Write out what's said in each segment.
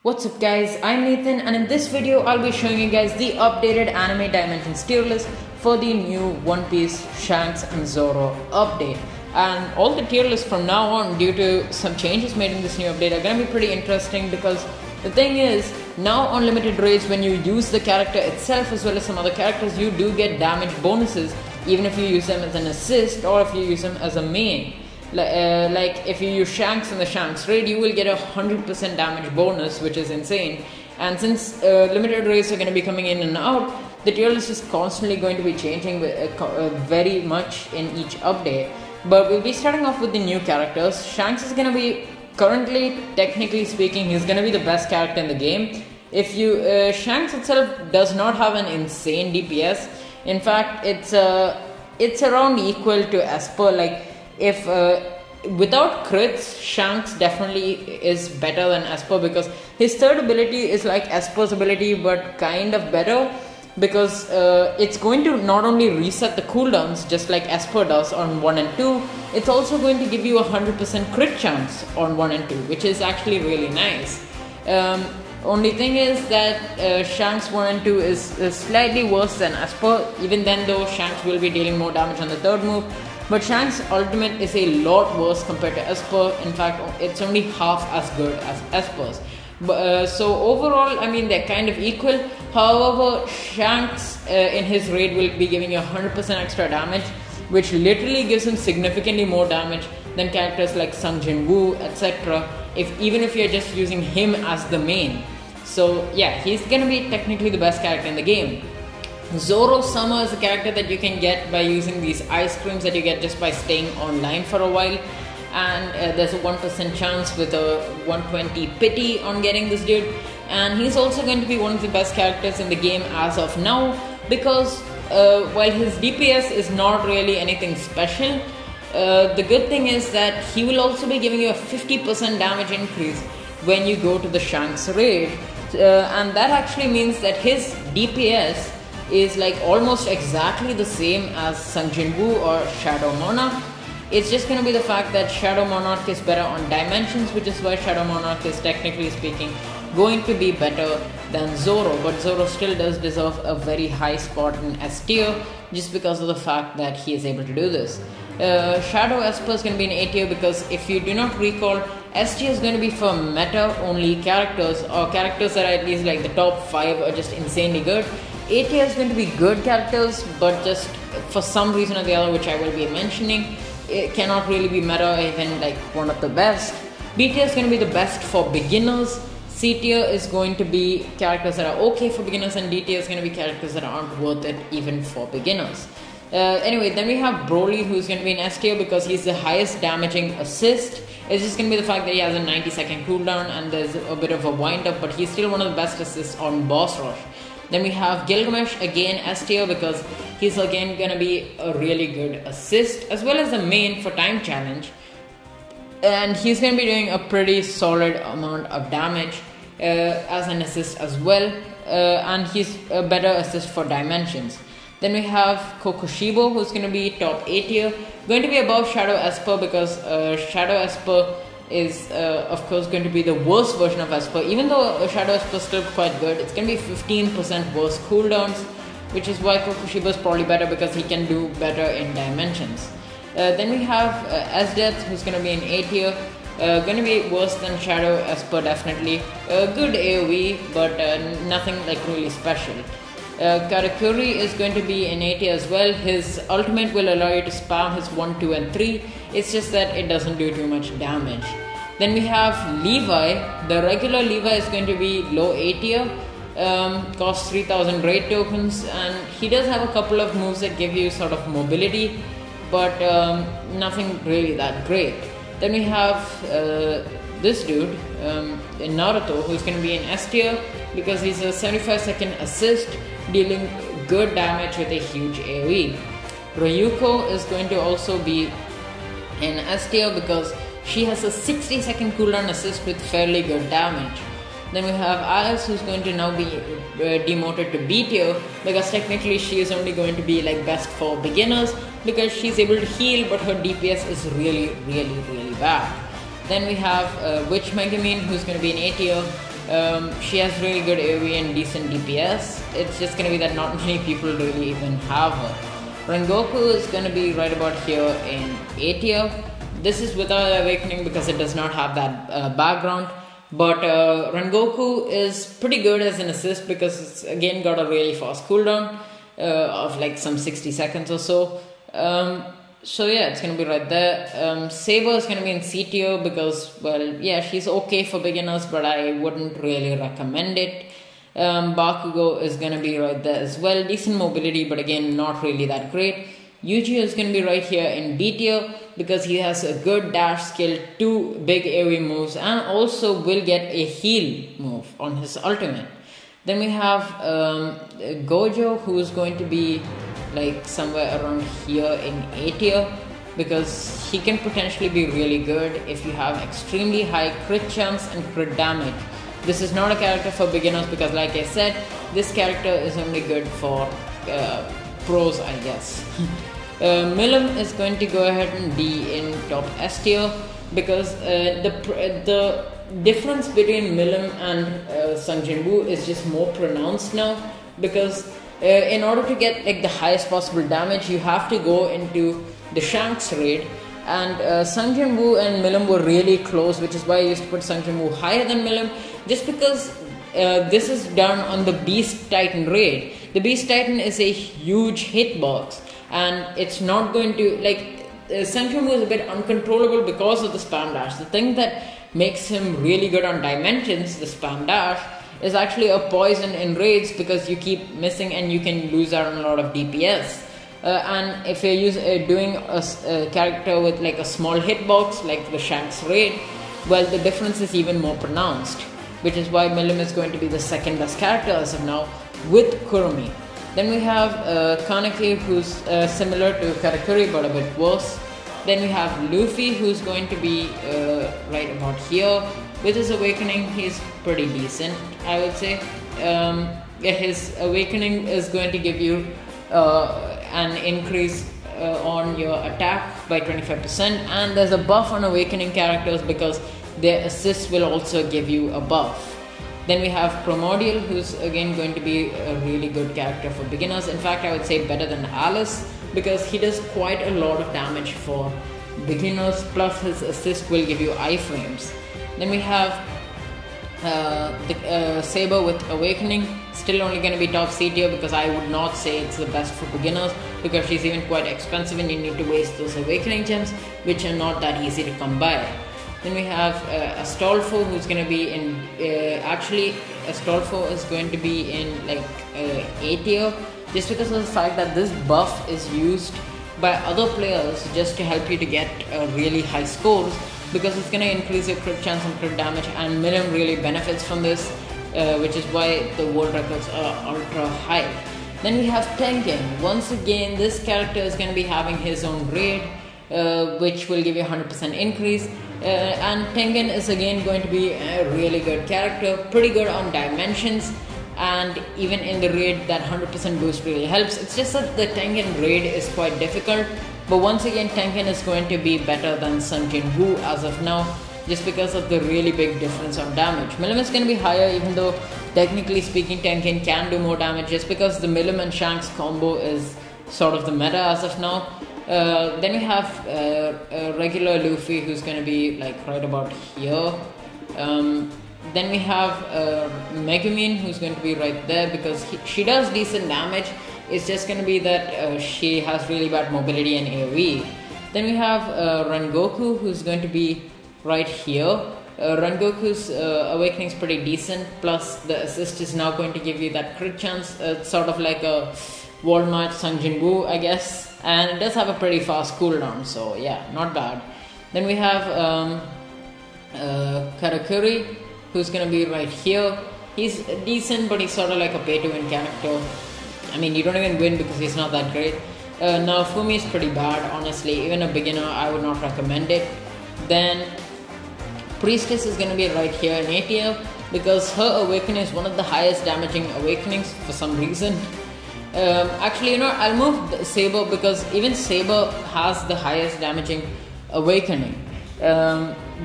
What's up guys, I'm Nathan and in this video I'll be showing you guys the updated anime dimensions tier list for the new One Piece, Shanks and Zoro update. And all the tier lists from now on, due to some changes made in this new update, are gonna be pretty interesting because the thing is, now on limited raids, when you use the character itself as well as some other characters, you do get damage bonuses even if you use them as an assist or if you use them as a main. Like if you use Shanks in the Shanks raid, you will get a 100% damage bonus, which is insane. And since limited raids are going to be coming in and out, the tier list is constantly going to be changing very much in each update. But we'll be starting off with the new characters. Shanks is going to be, currently, technically speaking, he's going to be the best character in the game. If you Shanks itself does not have an insane DPS. In fact, it's around equal to Esper. Like, if without crits, Shanks definitely is better than Esper because his third ability is like Esper's ability but kind of better, because it's going to not only reset the cooldowns just like Esper does on 1 and 2, it's also going to give you a 100% crit chance on 1 and 2, which is actually really nice. Only thing is that Shanks 1 and 2 is slightly worse than Esper. Even then though, Shanks will be dealing more damage on the third move. But Shanks' ultimate is a lot worse compared to Esper. In fact, it's only half as good as Esper's. So overall, I mean, they're kind of equal. However, Shanks in his raid will be giving you 100% extra damage, which literally gives him significantly more damage than characters like Sung Jin Woo, etc. Even if you're just using him as the main. So yeah, he's gonna be technically the best character in the game. Zoro Summer is a character that you can get by using these ice creams that you get just by staying online for a while, and there's a 1% chance with a 120 pity on getting this dude. And he's also going to be one of the best characters in the game as of now, because while his DPS is not really anything special, the good thing is that he will also be giving you a 50% damage increase when you go to the Shanks raid, and that actually means that his DPS is like almost exactly the same as Sung Jin Woo or Shadow Monarch. It's just going to be the fact that Shadow Monarch is better on dimensions, which is why Shadow Monarch is technically speaking going to be better than Zoro. But Zoro still does deserve a very high spot in S tier just because of the fact that he is able to do this. Shadow Esper is going to be in A tier because, if you do not recall, S tier is going to be for meta only characters, or characters that are at least like the top 5 are just insanely good. A tier is going to be good characters, but just for some reason or the other, which I will be mentioning, it cannot really be meta, even like one of the best. B tier is going to be the best for beginners. C tier is going to be characters that are okay for beginners, and D tier is going to be characters that aren't worth it even for beginners. Anyway, then we have Broly, who's going to be in S tier because he's the highest damaging assist. It's just going to be the fact that he has a 90-second cooldown and there's a bit of a wind up, but he's still one of the best assists on boss rush. Then we have Gilgamesh, again S tier, because he's again gonna be a really good assist as well as a main for time challenge, and he's gonna be doing a pretty solid amount of damage as an assist as well, and he's a better assist for dimensions. Then we have Kokoshibo, who's gonna be top A tier, going to be above Shadow Esper because Shadow Esper is of course going to be the worst version of Esper. Even though Shadow Esper is still quite good, it's going to be 15% worse cooldowns, which is why Kokoshibo is probably better because he can do better in dimensions. Then we have Esdeath, who's going to be in A tier, going to be worse than Shadow Esper definitely. Good AoE, but nothing like really special. Karakuri is going to be in A tier as well. His ultimate will allow you to spam his 1, 2 and 3. It's just that it doesn't do too much damage. Then we have Levi. The regular Levi is going to be low A tier. Costs 3000 raid tokens, and he does have a couple of moves that give you sort of mobility, but nothing really that great. Then we have this dude in Naruto, who's going to be in S tier because he's a 75-second assist, dealing good damage with a huge AoE. Ryuko is going to also be in S tier because she has a 60-second cooldown assist with fairly good damage. Then we have Alice, who's going to now be demoted to B tier because technically she is only going to be like best for beginners because she's able to heal, but her DPS is really bad. Then we have Witch Megumin, who's going to be in A tier She has really good AoE and decent DPS. It's just gonna be that not many people really even have her. Rengoku is gonna be right about here in A tier. This is without Awakening because it does not have that background. But Rengoku is pretty good as an assist because it's again got a really fast cooldown of like some 60 seconds or so. So yeah, it's gonna be right there. Saber is gonna be in C tier because, well, yeah, she's okay for beginners, but I wouldn't really recommend it. Bakugo is gonna be right there as well. Decent mobility, but again, not really that great. Yuji is gonna be right here in B tier because he has a good dash skill, 2 big AoE moves, and also will get a heal move on his ultimate. Then we have Gojo, who is going to be like somewhere around here in A tier because he can potentially be really good if you have extremely high crit chance and crit damage. This is not a character for beginners because, like I said, this character is only good for pros, I guess. Milan is going to go ahead and be in top S tier because the difference between Milan and Sangjinwoo is just more pronounced now because in order to get like the highest possible damage, you have to go into the Shanks raid, and Sangjinwoo and Milan were really close, which is why I used to put Sangjinwoo higher than Milan, just because this is done on the Beast Titan raid. The Beast Titan is a huge hitbox, and it's not going to like Sangjinwoo is a bit uncontrollable because of the spam dash. The thing that makes him really good on dimensions, the spam dash, is actually a poison in raids because you keep missing and you can lose out on a lot of DPS. And if you're doing a character with like a small hitbox like the Shanks raid, well, the difference is even more pronounced, which is why Milan is going to be the second best character as of now with Kurumi. Then we have Kaneki, who's similar to Karakuri but a bit worse. Then we have Luffy, who's going to be right about here. With his Awakening, he's pretty decent, I would say. His Awakening is going to give you an increase on your attack by 25%, and there's a buff on Awakening characters because their assist will also give you a buff. Then we have Primordial, who's again going to be a really good character for beginners. In fact, I would say better than Alice because he does quite a lot of damage for beginners, plus his assist will give you iframes. Then we have Saber with Awakening, still only going to be top C tier because I would not say it's the best for beginners because she's even quite expensive and you need to waste those Awakening gems, which are not that easy to come by. Then we have Astolfo, who's going to be in, actually Astolfo is going to be in like A tier just because of the fact that this buff is used by other players just to help you to get really high scores, because it's going to increase your crit chance and crit damage, and Milan really benefits from this, which is why the world records are ultra high. Then we have Tengen. Once again, this character is going to be having his own raid, which will give you 100% increase, and Tengen is again going to be a really good character, pretty good on dimensions, and even in the raid that 100% boost really helps. It's just that the Tengen raid is quite difficult. But once again, Tengen is going to be better than Sangjinwoo as of now, just because of the really big difference of damage. Milan is going to be higher, even though technically speaking Tengen can do more damage, just because the Milan and Shanks combo is sort of the meta as of now. Then we have regular Luffy, who's going to be like right about here. Then we have Megumin, who's going to be right there because she does decent damage. It's just going to be that she has really bad mobility and AoE. Then we have Rengoku, who's going to be right here. Rengoku's Awakening is pretty decent, plus the assist is now going to give you that crit chance. It's sort of like a wall match Sangjinwoo, I guess. And it does have a pretty fast cooldown, so yeah, not bad. Then we have Karakuri, who's going to be right here. He's decent, but he's sort of like a pay-to-win character. I mean, you don't even win because he's not that great. Now, Fumi is pretty bad, honestly. Even a beginner, I would not recommend it. Then, Priestess is going to be right here in A tier because her Awakening is one of the highest damaging Awakenings for some reason. Actually, you know, I'll move Saber because even Saber has the highest damaging Awakening.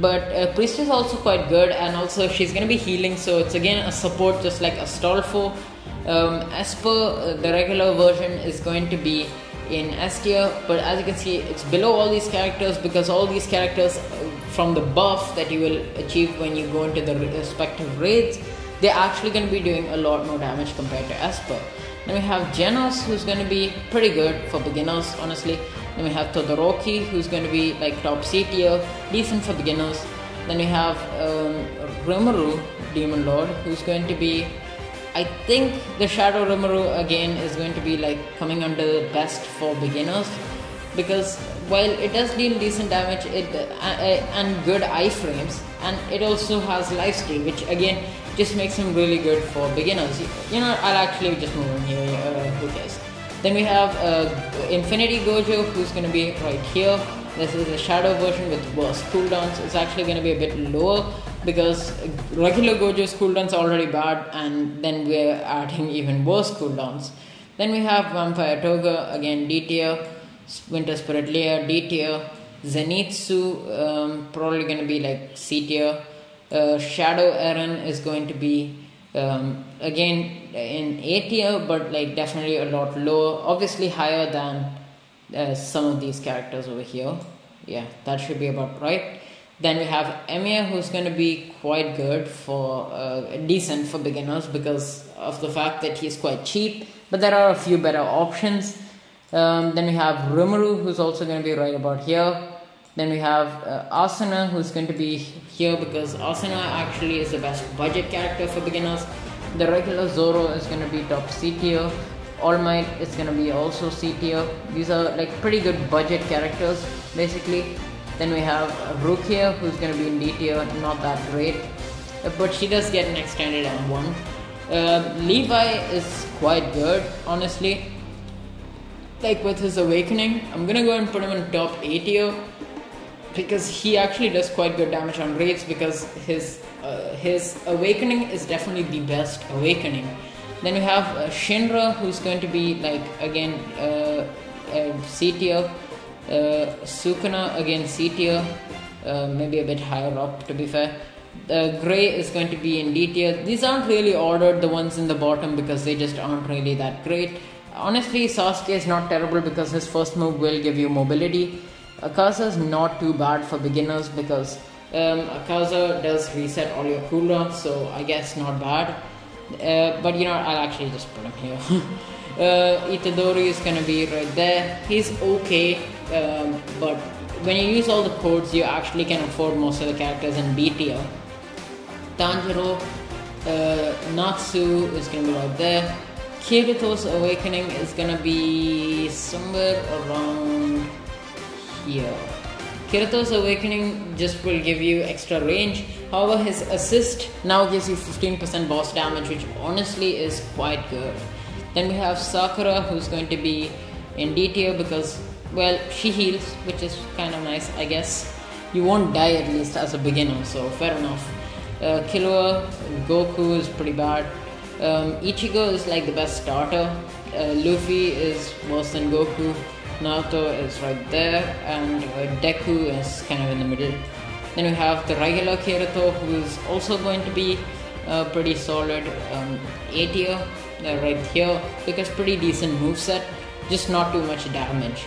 But Priestess is also quite good, and also she's gonna be healing, so it's again a support just like Astolfo. Esper, the regular version, is going to be in S tier, but as you can see, it's below all these characters because all these characters from the buff that you will achieve when you go into the respective raids, they're actually going to be doing a lot more damage compared to Esper. Then we have Genos, who's going to be pretty good for beginners, honestly. Then we have Todoroki, who's going to be like top C tier, decent for beginners. Then we have Rimuru, Demon Lord, who's going to be, I think the Shadow Rimuru again is going to be like coming under the best for beginners, because while it does deal decent damage and good iframes, and it also has lifesteal, which again just makes him really good for beginners. You know, I'll actually just move him here, who cares. Then we have Infinity Gojo, who's going to be right here. This is the shadow version with worse cooldowns. It's actually going to be a bit lower because regular Gojo's cooldowns are already bad, and then we're adding even worse cooldowns. Then we have Vampire Toga, again D tier. Winter Spirit Leia, D tier. Zenitsu, probably going to be like C tier. Shadow Eren is going to be again in A tier, but like definitely a lot lower, obviously higher than some of these characters over here. Yeah, that should be about right. Then we have Emiya, who's going to be quite good for decent for beginners because of the fact that he's quite cheap, but there are a few better options. Then we have Rimuru, who's also going to be right about here. Then we have Asana, who's going to be here because Asana actually is the best budget character for beginners. The regular Zoro is going to be top C tier. All Might is going to be also C tier. These are like pretty good budget characters basically. Then we have Rook here, who's going to be in D tier, not that great, but she does get an extended M1. Levi is quite good, honestly. Like with his awakening, I'm gonna go and put him in top A tier because he actually does quite good damage on raids because his awakening is definitely the best awakening. Then we have Shinra, who's going to be like again C tier. Sukuna again C tier, maybe a bit higher up to be fair. Grey is going to be in D tier. These aren't really ordered, the ones in the bottom, because they just aren't really that great. Honestly, Sasuke is not terrible because his first move will give you mobility. Akaza is not too bad for beginners because Akaza does reset all your cooldowns, so I guess not bad. But you know, I'll actually just put him here. Itadori is gonna be right there. He's okay, but when you use all the codes, you actually can afford most of the characters in B tier. Tanjiro, Natsu is gonna be right there. Kirito's awakening is gonna be somewhere around here. Kirito's awakening just will give you extra range. However, his assist now gives you 15% boss damage, which honestly is quite good. Then we have Sakura, who's going to be in D tier because, well, she heals, which is kind of nice, I guess. You won't die at least as a beginner, so fair enough. Killua, Goku is pretty bad. Ichigo is like the best starter. Luffy is worse than Goku. Naruto is right there, and Deku is kind of in the middle. Then we have the regular Kirito, who is also going to be pretty solid A tier right here because pretty decent moveset, just not too much damage.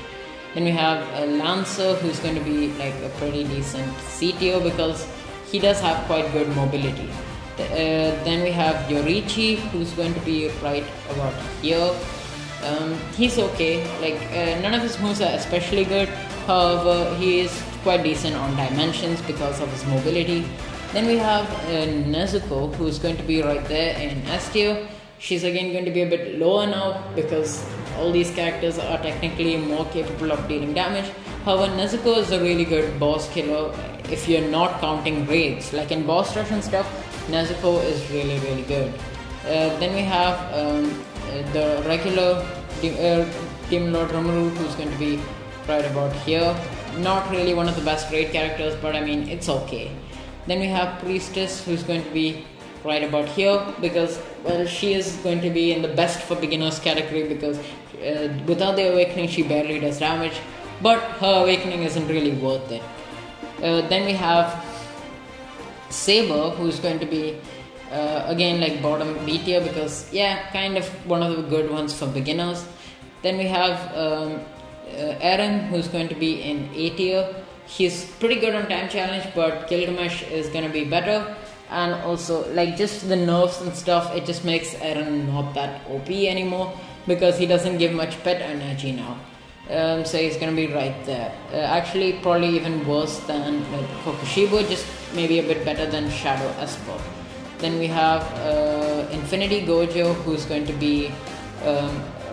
Then we have Lancer, who's going to be like a pretty decent C tier because he does have quite good mobility. Then we have Yorichi, who's going to be right about here. He's okay, like none of his moves are especially good, however he is quite decent on dimensions because of his mobility. Then we have Nezuko, who's going to be right there in S tier. She's again going to be a bit lower now because all these characters are technically more capable of dealing damage. However, Nezuko is a really good boss killer if you're not counting raids. Like in boss rush and stuff, Nezuko is really good. Then we have the regular Demon Lord Rimuru, who's going to be right about here. Not really one of the best raid characters, but I mean, it's okay. Then we have Priestess, who's going to be right about here because, well, she is going to be in the best for beginners category because without the awakening she barely does damage, but her awakening isn't really worth it. Then we have Saber, who's going to be again like bottom B tier, because yeah, kind of one of the good ones for beginners. Then we have Eren, who's going to be in A tier. He's pretty good on time challenge, but Gilgamesh is going to be better. And also, like, just the nerfs and stuff, it just makes Eren not that OP anymore, because he doesn't give much pet energy now. So he's gonna be right there. Actually, probably even worse than like Kokoshibo, just maybe a bit better than Shadow Esper. Then we have Infinity Gojo, who's going to be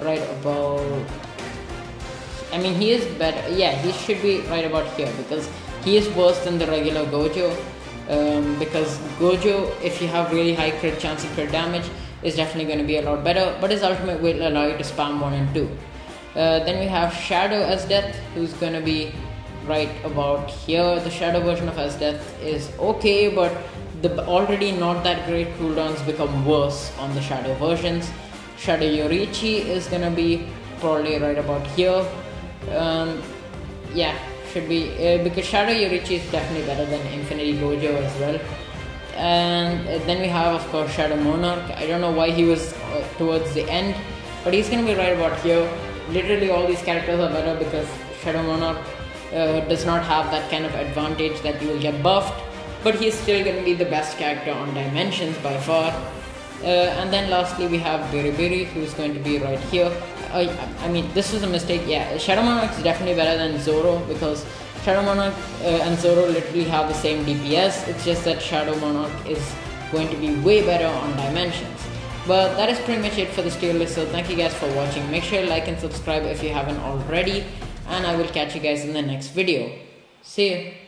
right about... I mean, he is better. Yeah, he should be right about here, because he is worse than the regular Gojo. Because Gojo, if you have really high crit chance and crit damage, is definitely going to be a lot better, but his ultimate will allow you to spam 1 and 2. Then we have Shadow as Death, who's going to be right about here. The Shadow version of as Death is okay, but the already not that great cooldowns become worse on the Shadow versions. Shadow Yorichi is going to be probably right about here. Yeah, should be, because Shadow Yorichi is definitely better than Infinity Gojo as well. And then we have, of course, Shadow Monarch. I don't know why he was towards the end, but he's gonna be right about here. Literally all these characters are better because Shadow Monarch does not have that kind of advantage that you will get buffed, but he's still gonna be the best character on Dimensions by far. And then lastly we have Beriberi, who's going to be right here. I mean, this was a mistake. Yeah, Shadow Monarch is definitely better than Zoro, because Shadow Monarch and Zoro literally have the same DPS. It's just that Shadow Monarch is going to be way better on Dimensions. But that is pretty much it for this tier list, so thank you guys for watching. Make sure to like and subscribe if you haven't already, and I will catch you guys in the next video. See you.